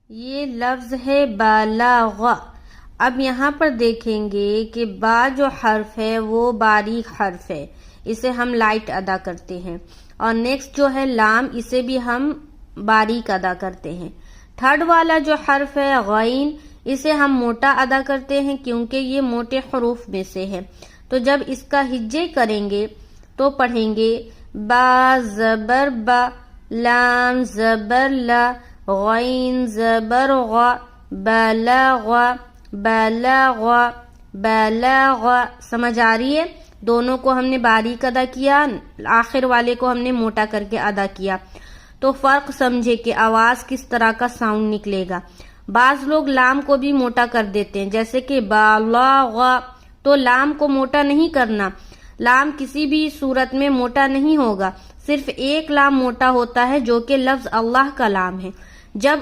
یہ لفظ ہے بالغ۔ اب یہاں پر دیکھیں گے کہ با جو حرف ہے وہ باریک حرف ہے، اسے ہم لائٹ ادا کرتے ہیں، اور نیکسٹ جو ہے لام، اسے بھی ہم باریک ادا کرتے ہیں۔ تھرڈ والا جو حرف ہے غین، اسے ہم موٹا ادا کرتے ہیں کیونکہ یہ موٹے حروف میں سے ہے۔ تو جب اس کا ہجے کریں گے تو پڑھیں گے با زبر با، لام زبر لا، غین زبر غ، بلغ بلغ بلغ۔ سمجھ آ رہی ہے؟ دونوں کو ہم نے باریک ادا کیا، آخر والے کو ہم نے موٹا کر کے ادا کیا۔ تو فرق سمجھے کہ آواز کس طرح کا ساؤنڈ نکلے گا۔ بعض لوگ لام کو بھی موٹا کر دیتے ہیں، جیسے کہ بالغ، تو لام کو موٹا نہیں کرنا، لام کسی بھی صورت میں موٹا نہیں ہوگا، صرف ایک لام موٹا ہوتا ہے جو کہ لفظ اللہ کا لام ہے۔ جب